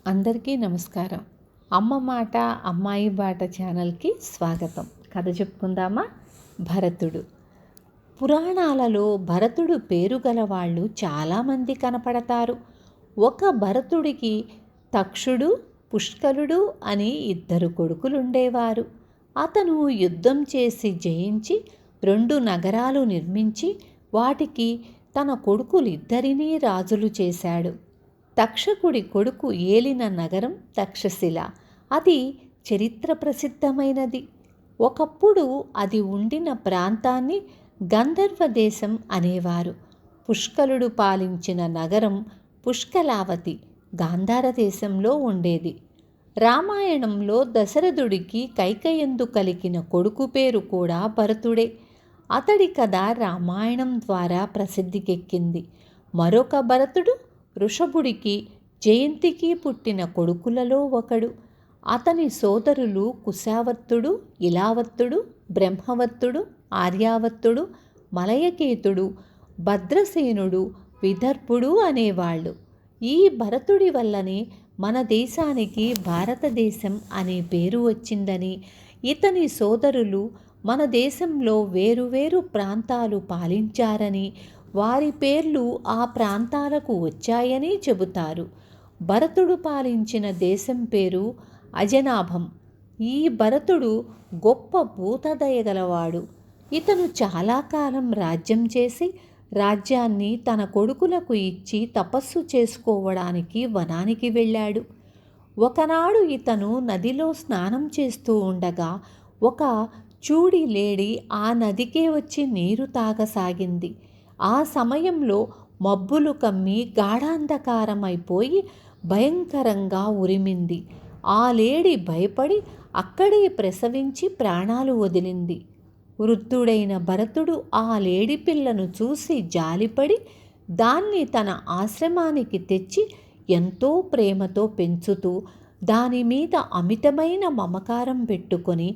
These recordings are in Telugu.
అందరికీ నమస్కారం. అమ్మ మాట అమ్మాయి బాట ఛానల్కి స్వాగతం. కథ చెప్పుకుందామా? భరతుడు. పురాణాలలో భరతుడు పేరు గల వాళ్ళు చాలామంది కనపడతారు. ఒక భరతుడికి తక్షుడు, పుష్కలుడు అని ఇద్దరు కొడుకులుండేవారు. అతను యుద్ధం చేసి జయించి 2 నగరాలు నిర్మించి వాటికి తన కొడుకులిద్దరినీ రాజులు చేశాడు. తక్షకుడి కొడుకు ఏలిన నగరం తక్షశిల. అది చరిత్ర ప్రసిద్ధమైనది. ఒకప్పుడు అది ఉండిన ప్రాంతాన్ని గంధర్వ దేశం అనేవారు. పుష్కలుడు పాలించిన నగరం పుష్కలావతి గాంధార దేశంలో ఉండేది. రామాయణంలో దశరథుడికి కైకయందు కలిగిన కొడుకు పేరు కూడా భరతుడే. అతడి కథ రామాయణం ద్వారా ప్రసిద్ధికెక్కింది. మరొక భరతుడు వృషభుడికి జయంతికి పుట్టిన కొడుకులలో ఒకడు. అతని సోదరులు కుశావత్తుడు, ఇలావత్తుడు, బ్రహ్మవత్తుడు, ఆర్యావత్తుడు, మలయకేతుడు, భద్రసేనుడు, విదర్భుడు అనేవాళ్ళు. ఈ భరతుడి వల్లనే మన దేశానికి భారతదేశం అనే పేరు వచ్చిందని, ఇతని సోదరులు మన దేశంలో వేరువేరు ప్రాంతాలు పాలించారని, వారి పేర్లు ఆ ప్రాంతాలకు వచ్చాయని చెబుతారు. భరతుడు పాలించిన దేశం పేరు అజనాభం. ఈ భరతుడు గొప్ప భూతదయగలవాడు. ఇతను చాలా కాలం రాజ్యం చేసి రాజ్యాన్ని తన కొడుకులకు ఇచ్చి తపస్సు చేసుకోవడానికి వనానికి వెళ్ళాడు. ఒకనాడు ఇతను నదిలో స్నానం చేస్తూ ఉండగా ఒక చూడి లేడి ఆ నదికే వచ్చి నీరు తాగసాగింది. ఆ సమయంలో మబ్బులు కమ్మి గాఢాంధకారమైపోయి భయంకరంగా ఉరిమింది. ఆ లేడి భయపడి అక్కడే ప్రసవించి ప్రాణాలు వదిలింది. వృద్ధుడైన భరతుడు ఆ లేడి పిల్లను చూసి జాలిపడి దాన్ని తన ఆశ్రమానికి తెచ్చి ఎంతో ప్రేమతో పెంచుతూ దాని మీద అమితమైన మమకారం పెట్టుకొని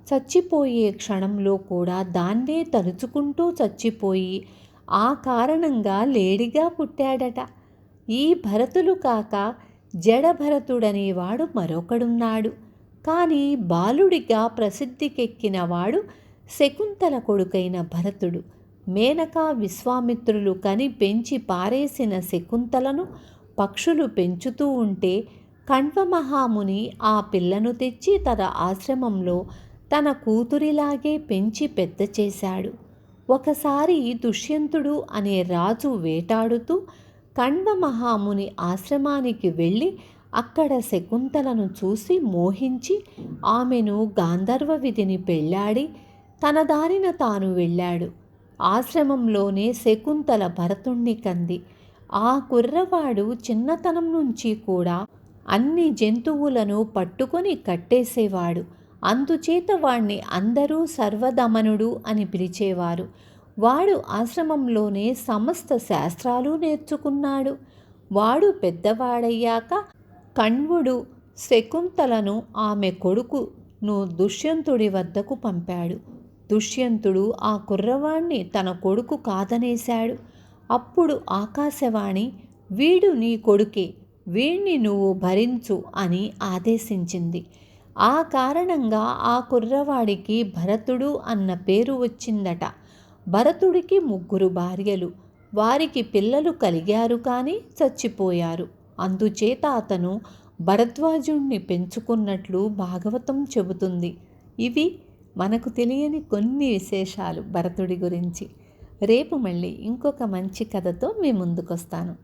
చచ్చిపోయే క్షణంలో కూడా దాన్నే తలుచుకుంటూ చచ్చిపోయి ఆ కారణంగా లేడిగా పుట్టాడట. ఈ భరతులు కాక జడభరతుడనేవాడు మరొకడున్నాడు. కానీ బాలుడిగా ప్రసిద్ధికెక్కినవాడు శకుంతల కొడుకైన భరతుడు. మేనక విశ్వామిత్రులు కని పెంచి పారేసిన శకుంతలను పక్షులు పెంచుతూ ఉంటే కణ్వమహాముని ఆ పిల్లను తెచ్చి తన ఆశ్రమంలో తన కూతురిలాగే పెంచి పెద్ద చేశాడు. ఒకసారి దుష్యంతుడు అనే రాజు వేటాడుతూ కణ్వమహాముని ఆశ్రమానికి వెళ్ళి అక్కడ శకుంతలను చూసి మోహించి ఆమెను గాంధర్వ విధిని పెళ్ళాడి తన దారిన తాను వెళ్ళాడు. ఆశ్రమంలోనే శకుంతల భరతుణ్ణి కంది. ఆ కుర్రవాడు చిన్నతనం నుంచి కూడా అన్ని జంతువులను పట్టుకొని కట్టేసేవాడు. అందుచేత వాణ్ణి అందరూ సర్వదమనుడు అని పిలిచేవారు. వాడు ఆశ్రమంలోనే సమస్త శాస్త్రాలు నేర్చుకున్నాడు. వాడు పెద్దవాడయ్యాక కణ్వుడు శకుంతలను ఆమె కొడుకును దుష్యంతుడి వద్దకు పంపాడు. దుష్యంతుడు ఆ కుర్రవాణ్ణి తన కొడుకు కాదనేశాడు. అప్పుడు ఆకాశవాణి, వీడు నీ కొడుకే, వీణ్ణి నువ్వు భరించు అని ఆదేశించింది. ఆ కారణంగా ఆ కుర్రవాడికి భరతుడు అన్న పేరు వచ్చిందట. భరతుడికి 3 భార్యలు. వారికి పిల్లలు కలిగారు కానీ చచ్చిపోయారు. అందుచేత అతను భరద్వాజుణ్ణి పెంచుకున్నట్లు భాగవతం చెబుతుంది. ఇవి మనకు తెలియని కొన్ని విశేషాలు భరతుడి గురించి. రేపు మళ్ళీ ఇంకొక మంచి కథతో మీ ముందుకొస్తాను.